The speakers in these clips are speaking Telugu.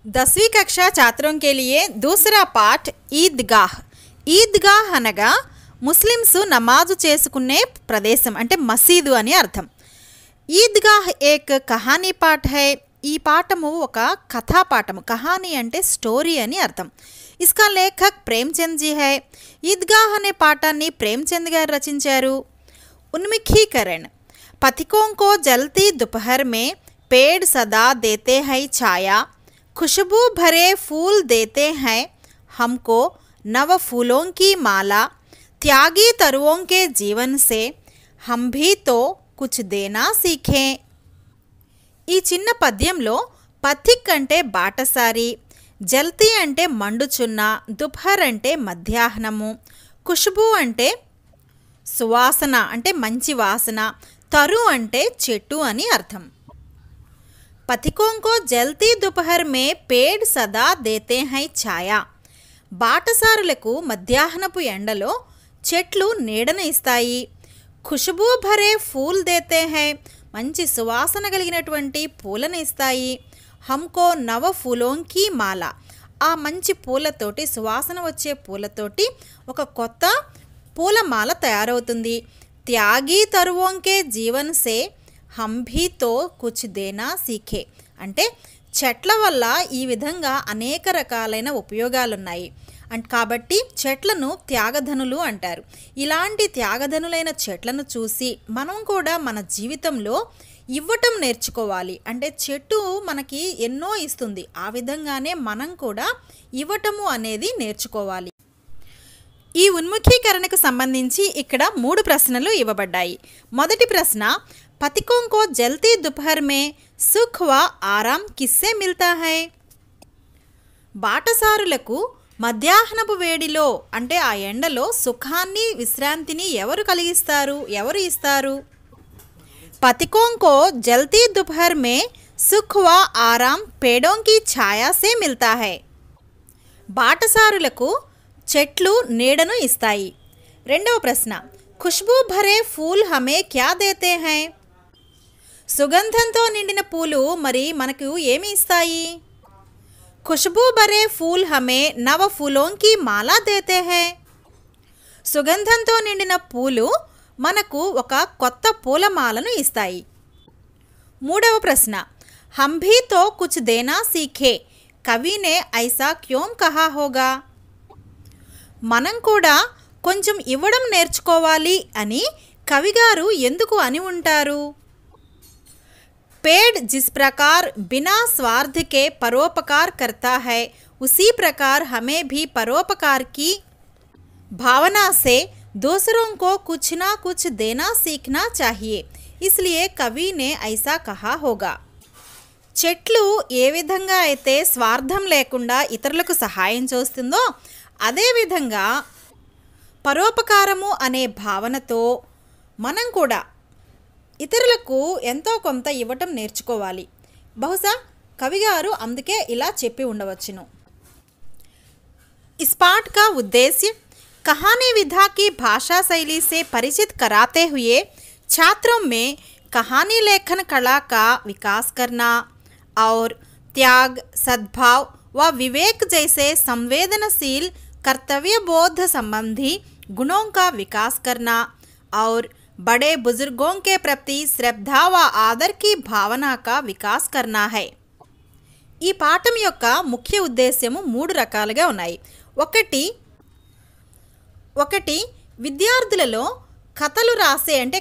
10वीं कक्षा छात्रों के लिए दूसरा पाठ ఈద్గాహ్. ఈద్గాహ్ అనగా ముస్లిమ్స్ నమాజు చేసుకునే ప్రదేశం అంటే మసీదు అని అర్థం. ఈద్గాహ్ ఏక్ కహానీ పాఠ్ హై. ఈ పాఠము ఒక కథా పాఠము. కహానీ అంటే స్టోరీ అని అర్థం. Iska Lekhak Premchand G high. ఈద్గాహ్ అనే పాఠాన్ని ప్రేమ్చంద్ గారు రచించారు. उन्मुखीकरण. पथिकों को जलती दोपहर में पेड़ सदा देते हैं छाया, खुशबू भरे फूल देते हैं हमको नव फूलों की माला, त्यागी तरुओं के जीवन से हम भी तो कुछ देना सीखें. ఈ చిన్న పద్యంలో పథిక్ అంటే బాటసారి, జల్తీ అంటే మండుచున్న, దుపహర్ అంటే మధ్యాహ్నము, ఖుష్బూ అంటే సువాసన అంటే మంచి వాసన, తరు అంటే చెట్టు అని అర్థం. పథికోంకో జల్తీ దుపహర్ మే పేడ్ సదా దేతే హై ఛాయా. బాటసారులకు మధ్యాహ్నపు ఎండలో చెట్లు నీడను ఇస్తాయి. ఖుష్బూ భరే ఫూల్ దేతే హై. మంచి సువాసన కలిగినటువంటి పూలను ఇస్తాయి. హమ్కో నవ ఫూలోంకి మాల. ఆ మంచి పూలతోటి, సువాసన వచ్చే పూలతోటి ఒక కొత్త పూలమాల తయారవుతుంది. త్యాగి తరువోంకే జీవన్ సే హమ్ భీ తో కుచ్ దేనా సీఖే. అంటే చెట్ల వల్ల ఈ విధంగా అనేక రకాలైన ఉపయోగాలున్నాయి. కాబట్టి చెట్లను త్యాగధనులు అంటారు. ఇలాంటి త్యాగధనులైన చెట్లను చూసి మనం కూడా మన జీవితంలో ఇవ్వటం నేర్చుకోవాలి. అంటే చెట్టు మనకి ఎన్నో ఇస్తుంది, ఆ విధంగానే మనం కూడా ఇవ్వటము అనేది నేర్చుకోవాలి. ఈ ఉన్ముఖీకరణకు సంబంధించి ఇక్కడ 3 ప్రశ్నలు ఇవ్వబడ్డాయి. మొదటి ప్రశ్న, పథికోంకో జల్తీ దుపహర్ మే సుఖ్ వ ఆరాం కిస్సే మిల్తా హై. బాటసారులకు మధ్యాహ్నపు వేడిలో అంటే ఆ ఎండలో సుఖాన్ని విశ్రాంతిని ఎవరు కలిగిస్తారు, ఎవరు ఇస్తారు? పథికోంకో జల్తీ దుపహర్ మే సుఖ్ వ ఆరాం పేడోం కి ఛాయా సే మిల్తా హై. బాటసారులకు చెట్లు నీడను ఇస్తాయి. రెండవ ప్రశ్న, ఖుష్బూ భరే ఫూల్ హమే క్యా దేతే హై. సుగంధంతో నిండిన పూలు మరి మనకు ఏమి ఇస్తాయి? ఖుష్బూ భరే ఫూల్ హమే నవ ఫూలోంకి మాలా దేతే హై. సుగంధంతో నిండిన పూలు మనకు ఒక కొత్త పూలమాలను ఇస్తాయి. మూడవ ప్రశ్న, హమ్ భీ తో కుచ్ దేనా సీఖే. కవినే ఐసా క్యోం కహా హోగా. మనం కూడా కొంచెం ఇవ్వడం నేర్చుకోవాలి అని కవిగారు ఎందుకు అని ఉంటారు? पेड़ जिस प्रकार बिना स्वार्थ के परोपकार करता है उसी प्रकार हमें भी परोपकार की भावना से दूसरों को कुछ ना कुछ देना सीखना चाहिए. इसलिए कवि ने ऐसा कहा होगा. చెట్లు ఏ విధంగా అయితే స్వార్థం లేకుండా ఇతరులకు సహాయం చేస్తుందో అదేవిధంగా పరోపకారము అనే భావనతో మనం కూడా ఇతరులకు ఎంతో కొంత ఇవ్వటం నేర్చుకోవాలి. బహుశా కవిగారు అందుకే ఇలా చెప్పి ఉండవచ్చును. इस पाठ का उद्देश्य कहानी विधा की भाषा शैली से परिचित कराते हुए छात्रों में कहानी लेखन कला का विकास करना और त्याग, सद्भाव व विवेक जैसे संवेदनशील कर्तव्य बोध संबंधी गुणों का विकास करना और बड़े बुजुर्गों के प्रति श्रद्धा व आदर की भावना का विकास करना है. ఈ పాఠం యొక్క ముఖ్య ఉద్దేశ్యము 3 రకాలుగా ఉన్నాయి. ఒకటి విద్యార్థులలో కథలు రాసే అంటే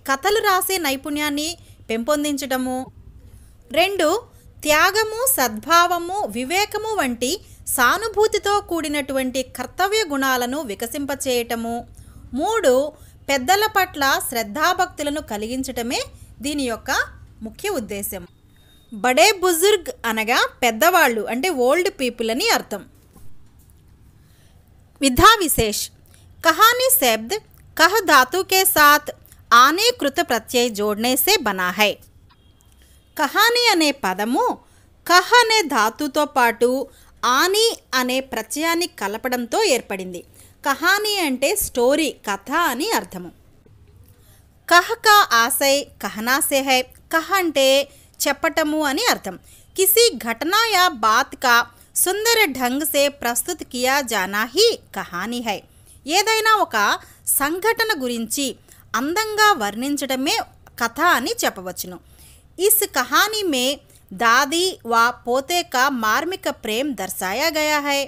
కథలు రాసే నైపుణ్యాన్ని పెంపొందించటము. 2 త్యాగము, సద్భావము, వివేకము వంటి సానుభూతితో కూడినటువంటి కర్తవ్య గుణాలను వికసింపచేయటము. 3 పెద్దల పట్ల శ్రద్ధాభక్తులను కలిగించటమే దీని యొక్క ముఖ్య ఉద్దేశం. బడే బుజుర్గ్ అనగా పెద్దవాళ్ళు అంటే ఓల్డ్ పీపుల్ అని అర్థం. विधा विशेष. कहानी शब्द कह धातु के साथ आने कृत प्रत्यय जोड़ने से बना है. కహానీ అనే పదము కహ అనే ధాతుతో పాటు ఆని అనే ప్రత్యయాన్ని కలపడంతో ఏర్పడింది. కహానీ అంటే స్టోరీ, కథ అని అర్థము. కహ కా ఆశయ్ కహనా సే హై. కహ అంటే చెప్పటము అని అర్థం. किसी घटना या बात का సుందర ढंग से प्रस्तुत किया जाना ही कहानी है. ఏదైనా ఒక సంఘటన గురించి అందంగా వర్ణించడమే కథ అని చెప్పవచ్చును. इस कहानी में दादी व पोते का मार्मिक प्रेम दर्शाया गया है.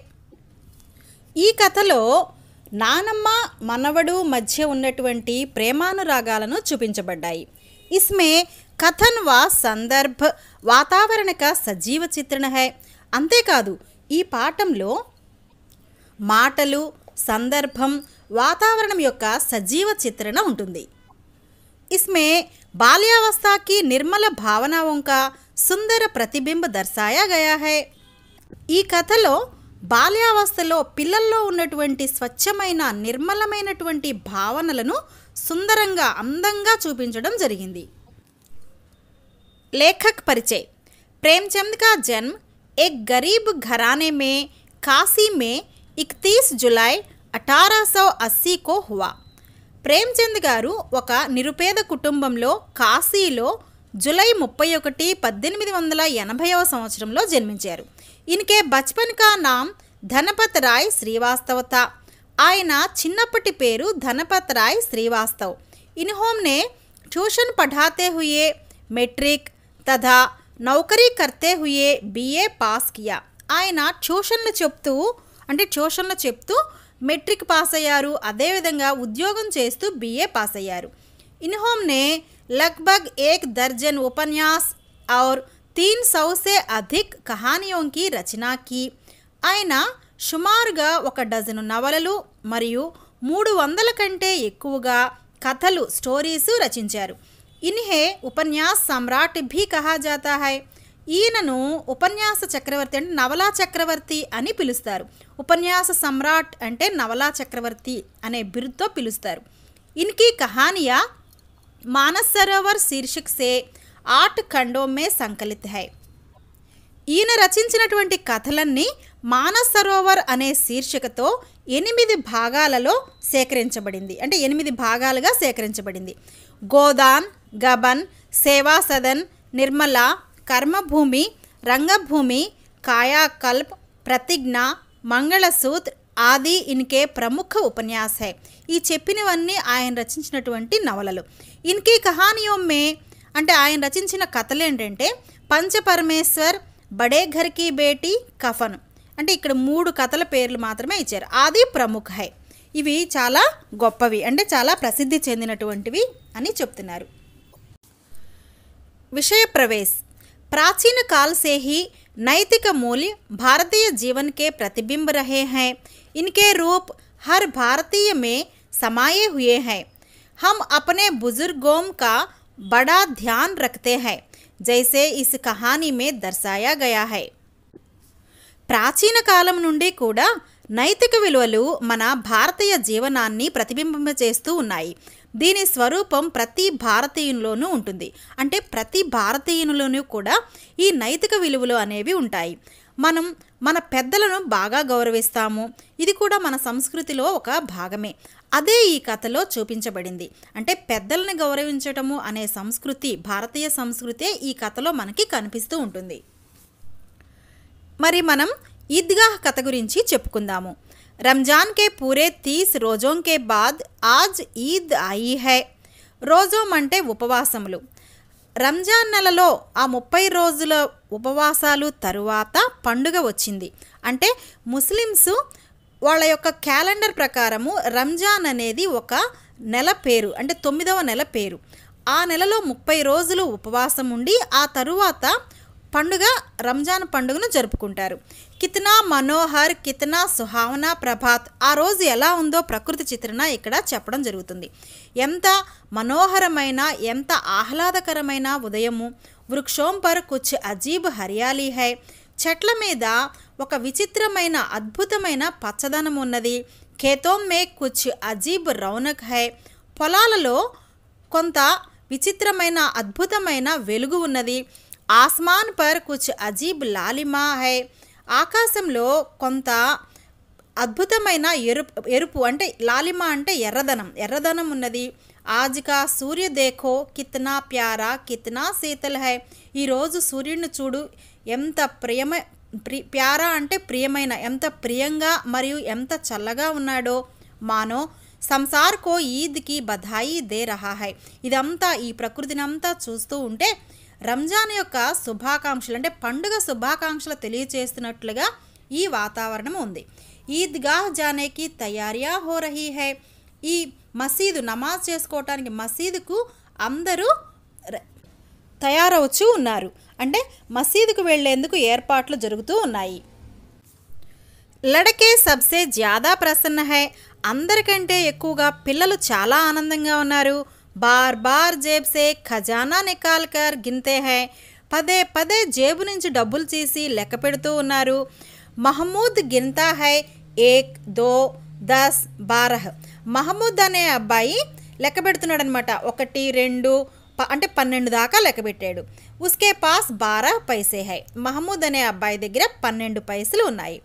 ఈ కథలో నానమ్మ మనవడు మధ్య ఉన్నటువంటి ప్రేమానురాగాలను చూపించబడ్డాయి. इसमें कथन व संदर्भ वातावरण का सजीव चित्रण है. అంతేకాదు ఈ పాఠంలో మాటలు, సందర్భం, వాతావరణం యొక్క సజీవ చిత్రణ ఉంటుంది. इसमें बाल्यावस्था की निर्मल भावनाओं का सुंदर प्रतिबिंब दर्शाया गया है. ఈ కథలో బాల్యావస్థలో పిల్లల్లో ఉన్నటువంటి స్వచ్ఛమైన నిర్మలమైనటువంటి భావనలను సుందరంగా అందంగా చూపించడం జరిగింది. लेखक परिचय. प्रेमचंद का जन्म एक गरीब घराने में काशी में 31 जुलाई 1880 को हुआ. ప్రేమ్చంద్ గారు ఒక నిరుపేద కుటుంబంలో కాశీలో జూలై 31, 1880వ సంవత్సరంలో జన్మించారు. ఇన్కే బచ్పన్ కా నామ్ ధనపత్ రాయ్ శ్రీవాస్తవ థా. ఆయన చిన్నప్పటి పేరు ధనపత్ రాయ్ శ్రీవాస్తవ్. इन्होंने ट्यूशन पढ़ाते हुए మెట్రిక్ తథా నౌకరీ కర్తే హుయే బిఏ పాస్ కియా. ఆయన ట్యూషన్లు చెప్తూ మెట్రిక్ పాస్ అయ్యారు. అదేవిధంగా ఉద్యోగం చేస్తూ బిఏ పాస్ అయ్యారు. इन्होंने लगभग 1 दर्जन उपन्यास और 300 से अधिक कहानियों की रचना की. ఆయన సుమారుగా 1 డజను నవలలు మరియు 300 కంటే ఎక్కువగా కథలు స్టోరీస్ రచించారు. इन्हें उपन्यास सम्राट भी कहा जाता है. ఈయనను ఉపన్యాస చక్రవర్తి అంటే నవలా చక్రవర్తి అని పిలుస్తారు. ఉపన్యాస సమ్రాట్ అంటే నవలా చక్రవర్తి అనే బిరుదుతో పిలుస్తారు. इनकी कहानियाँ मानस सरोवर शीर्षक से 8 खंडों में संकलित है. ఈయన రచించినటువంటి కథలన్నీ మానస్ సరోవర్ అనే శీర్షికతో 8 భాగాలలో సేకరించబడింది. అంటే 8 భాగాలుగా సేకరించబడింది. గోదాన్, గబన్, సేవా సదన్, నిర్మల, కర్మభూమి, రంగభూమి, కాయాకల్ప్, ప్రతిజ్ఞ, మంగళసూత్ర ఆది ఇన్కే ప్రముఖ ఉపన్యాస్ హై. ఈ చెప్పినవన్నీ ఆయన రచించినటువంటి నవలలు. ఇన్కే కహానియోం మే అంటే ఆయన రచించిన కథలు ఏంటంటే పంచపరమేశ్వర్, బడే ఘర్ కీ బేటీ, కఫన్. అంటే ఇక్కడ 3 కథల పేర్లు మాత్రమే ఇచ్చారు. ఆది ప్రముఖ హై. ఇవి చాలా గొప్పవి అంటే చాలా ప్రసిద్ధి చెందినటువంటివి అని చెప్తున్నారు. विषय प्रवेश. प्राचीन काल से ही नैतिक मूल्य भारतीय जीवन के प्रतिबिंब रहे हैं. इनके रूप हर भारतीय में समाये हुए हैं. हम अपने बुजुर्गों का बड़ा ध्यान रखते हैं, जैसे इस कहानी में दर्शाया गया है. ప్రాచీన కాలం నుండి కూడా నైతిక విలువలు మన భారతీయ జీవనాన్ని ప్రతిబింబింపచేస్తూ ఉన్నాయి. దీని స్వరూపం ప్రతి భారతీయునిలోనూ ఉంటుంది. అంటే ప్రతి భారతీయునిలోనూ కూడా ఈ నైతిక విలువలు అనేవి ఉంటాయి. మనం మన పెద్దలను బాగా గౌరవిస్తాము. ఇది కూడా మన సంస్కృతిలో ఒక భాగమే. అదే ఈ కథలో చూపించబడింది. అంటే పెద్దలను గౌరవించటము అనే సంస్కృతి, భారతీయ సంస్కృతే ఈ కథలో మనకి కనిపిస్తూ ఉంటుంది. మరి మనం ఈద్గాహ్ కథ గురించి చెప్పుకుందాము. రంజాన్ కే పూరే 30 రోజోं के बाद आज ఈద్ आई है. రోజోం అంటే ఉపవాసములు. రంజాన్ నెలలో ఆ 30 రోజుల ఉపవాసాలు తరువాత పండుగ వచ్చింది. అంటే ముస్లిమ్స్ వాళ్ళ యొక్క క్యాలెండర్ ప్రకారము రంజాన్ అనేది ఒక నెల పేరు. అంటే 9వ నెల పేరు. ఆ నెలలో 30 రోజులు ఉపవాసం ఉండి ఆ తరువాత పండుగ రంజాన్ పండుగను జరుపుకుంటారు. కితనా మనోహర్, కితనా సుహావనా ప్రభాత్. ఆ రోజు ఎలా ఉందో ప్రకృతి చిత్రణ ఇక్కడ చెప్పడం జరుగుతుంది. ఎంత మనోహరమైన, ఎంత ఆహ్లాదకరమైన ఉదయము. వృక్షోం పర్ కుచ్ అజీబ్ హరియాలీ హై. చెట్ల మీద ఒక విచిత్రమైన, అద్భుతమైన పచ్చదనం ఉన్నది. ఖేతోం మే కుచ్ అజీబ్ రౌనక్ హై. పొలాలలో కొంత విచిత్రమైన, అద్భుతమైన వెలుగు ఉన్నది. ఆస్మాన్ పర్ కుచ్ అజీబ్ లాలిమా హై. ఆకాశంలో కొంత అద్భుతమైన ఎరుపు అంటే లాలిమా అంటే ఎర్రదనం ఉన్నది. आज का सूर्य देखो कितना प्यारा कितना शीतल है ఈ రోజు సూర్యుడిని చూడు ఎంత ప్యారా అంటే ప్రియమైన ఎంత ప్రియంగా మరియు ఎంత చల్లగా ఉన్నాడో మానో సంసార్ కో ఈద్ కి బధాయి దే రహా హై ఇదంతా ఈ ప్రకృతినంతా చూస్తూ ఉంటే రంజాన్ యొక్క శుభాకాంక్షలు అంటే పండుగ శుభాకాంక్షలు తెలియచేస్తున్నట్లుగా ఈ వాతావరణం ఉంది ఈద్గాహ్ జానేకి తయారియా హో రహీ హై ఈ మసీదు నమాజ్ చేసుకోవటానికి మసీదుకు అందరూ తయారవుతూ ఉన్నారు అంటే మసీదుకు వెళ్లేందుకు ఏర్పాట్లు జరుగుతూ ఉన్నాయి లడకే సబ్సే జ్యాదా ప్రసన్న హై అందరికంటే ఎక్కువగా పిల్లలు చాలా ఆనందంగా ఉన్నారు బార్ బార్ జేబ్ సే ఖజానా నికాల్ కర్ గిన్తే హై పదే పదే జేబు నుంచి డబ్బులు తీసి లెక్క పెడుతూ ఉన్నారు మహమూద్ గిన్తా హై 1 2 10 12 మహమూద్ అనే అబ్బాయి లెక్క పెడుతున్నాడు అనమాట 1 2 అంటే 12 దాకా లెక్క పెట్టాడు ఉస్కే పాస్ 12 పైసే హై మహమూద్ అనే అబ్బాయి దగ్గర 12 పైసలు ఉన్నాయి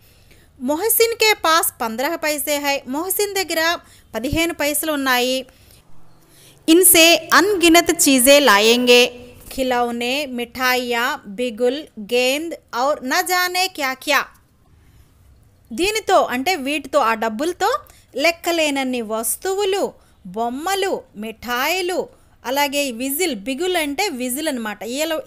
మొహసిన్ కే పాస్ 15 పైసే హై మొహసిన్ దగ్గర 15 పైసలు ఉన్నాయి ఇన్సే అన్గినత్ చీజే లాయేంగే खिलौने मिठाइयाँ बिगुल गेंद और न जाने क्या क्या దీనితో అంటే వీటితో ఆ డబ్బులతో లెక్కలేనన్ని వస్తువులు బొమ్మలు మిఠాయిలు అలాగే విజిల్ బిగుల్ అంటే విజిల్ అనమాట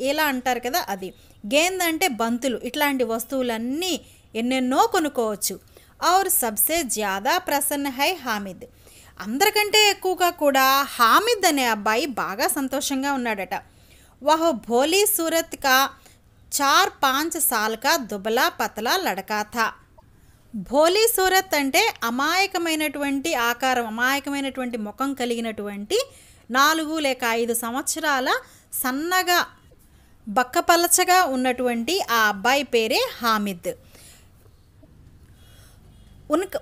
ఇలా అంటారు కదా అది గేంద్ అంటే బంతులు ఇట్లాంటి వస్తువులన్నీ ఎన్నెన్నో కొనుక్కోవచ్చు और सबसे ज़्यादा प्रसन्न है హామిద్ అందరికంటే ఎక్కువగా కూడా హామిద్ అనే అబ్బాయి బాగా సంతోషంగా ఉన్నాడట वह भोली सूरत का 4-5 साल का दुबला पतला लड़का था భోలీ సూరత్ అంటే అమాయకమైనటువంటి ఆకారం అమాయకమైనటువంటి ముఖం కలిగినటువంటి 4 లేక 5 సంవత్సరాల సన్నగా బక్కపలచగా ఉన్నటువంటి ఆ అబ్బాయి పేరే హామిద్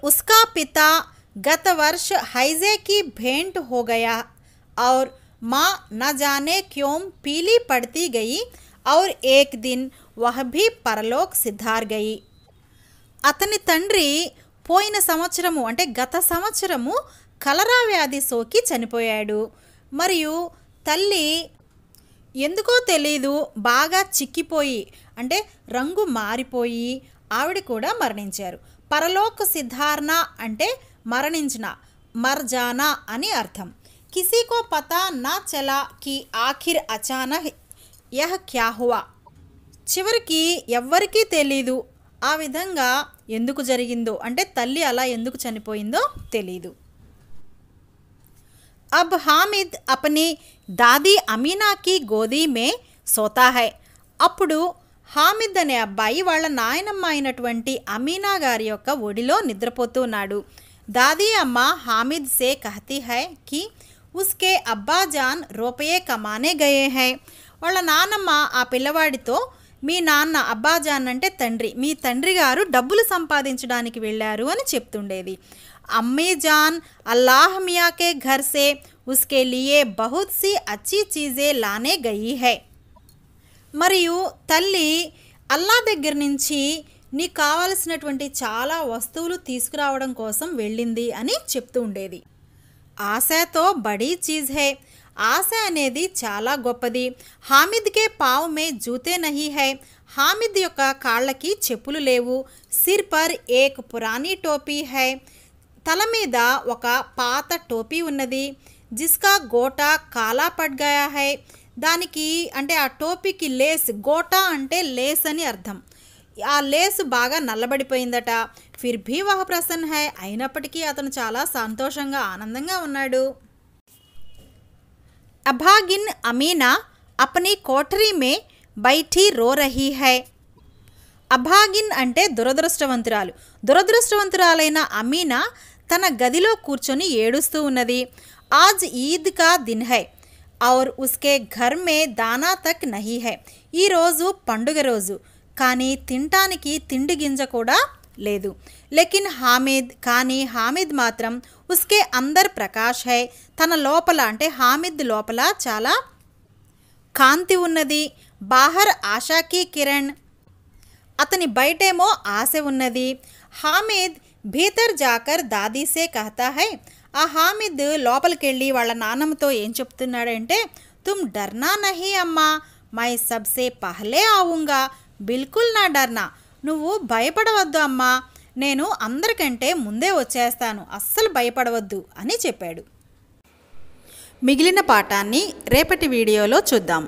उसका पिता गत वर्ष हैजे की भेंट हो गया और माँ न जाने क्यों पीली पड़ती गई और एक दिन वह भी परलोक सिधार गई అతని తండ్రి పోయిన సంవత్సరము అంటే గత సంవత్సరము కలరా వ్యాధి సోకి చనిపోయాడు మరియు తల్లి ఎందుకో తెలీదు బాగా చిక్కిపోయి అంటే రంగు మారిపోయి ఆవిడ కూడా మరణించారు పరలోక సిద్ధారణ అంటే మరణించిన మర్జానా అని అర్థం కిసీ కో పతా నా చలా కి ఆఖిర్ అచానక్ యహ్ క్యా హువా చివరికి ఎవ్వరికీ తెలీదు ఆ విధంగా ఎందుకు జరిగిందో అంటే తల్లి అలా ఎందుకు చనిపోయిందో తెలీదు अब हामिद अपनी दादी अमीना की गोदी में सोता है అప్పుడు హామిద్ అనే అబ్బాయి వాళ్ళ నాయనమ్మ అయినటువంటి అమీనా గారి యొక్క ఒడిలో నిద్రపోతూ ఉన్నాడు దాదీ అమ్మ హామిద్ సే కహతీ హై కి ఉస్కే అబ్బా జాన్ రూపాయే కమానే గయే హై వాళ్ళ నానమ్మ ఆ పిల్లవాడితో మీ నాన్న అబ్బాజాన్ అంటే తండ్రి మీ తండ్రి గారు డబ్బులు సంపాదించడానికి వెళ్ళారు అని చెప్తుండేది అమ్మీ జాన్ అల్లాహ్ మియా కే ఘర్ సే ఉస్కే లియే బహుత్ సి అచ్చీ చీజే లానే గయి హై మరియు తల్లి అల్లా దగ్గర నుంచి నీకు కావలసినటువంటి చాలా వస్తువులు తీసుకురావడం కోసం వెళ్ళింది అని చెప్తూ ఉండేది ఆశతో బడీ చీజ్ హై ఆశ అనేది చాలా గొప్పది హామిద్కే పావ్ మే జూతే నహీ హై హామిద్ యొక్క కాళ్ళకి చెప్పులు లేవు సిర్ పర్ ఏక్ పురానీ టోపీ హై తల మీద ఒక పాత టోపీ ఉన్నది జిస్కా గోటా కాలా పడ్ గయా హై దానికి అంటే ఆ టోపీకి లేస్ గోటా అంటే లేస్ అని అర్థం ఆ లేసు బాగా నల్లబడిపోయిందట ఫిర్ భీ వహ ప్రసన్న హై అయినప్పటికీ అతను చాలా సంతోషంగా ఆనందంగా ఉన్నాడు अभागिन अमीना अपनी कोठरी में बैठी रो रही है అభాగిన్ అంటే దురదృష్టవంతురాలైన అమీనా తన గదిలో కూర్చొని ఏడుస్తూ ఉన్నది ఆజ్ ఈద్ కా దిన్ హై ఔర్ ఉస్కే ఘర్ మే దానా తక్ నహీ హై ఈరోజు పండుగ రోజు కానీ తినటానికి తిండి గింజ కూడా లేదు లేకిన్ హామిద్ మాత్రం ఉస్కే అందర్ ప్రకాష్ హై తన లోపల అంటే హామిద్ లోపల చాలా కాంతి ఉన్నది బాహర్ ఆశాకి కిరణ్ అతని బయటేమో ఆశ ఉన్నది హామిద్ భీతర్ జాకర్ దాదీ సే కహతా హై ఆ హామిద్ లోపలికెళ్ళి వాళ్ళ నాన్నమ్మతో ఏం చెప్తున్నాడంటే, తుమ్ డర్నా నహీ అమ్మా, మై సబ్సే పహలే ఆవుంగా, బిల్కుల్ నా డర్నా. నువ్వు భయపడవద్దు అమ్మా, నేను అందరికంటే ముందే వచ్చేస్తాను, అస్సలు భయపడవద్దు అని చెప్పాడు. మిగిలిన పాఠాన్ని రేపటి వీడియోలో చూద్దాం.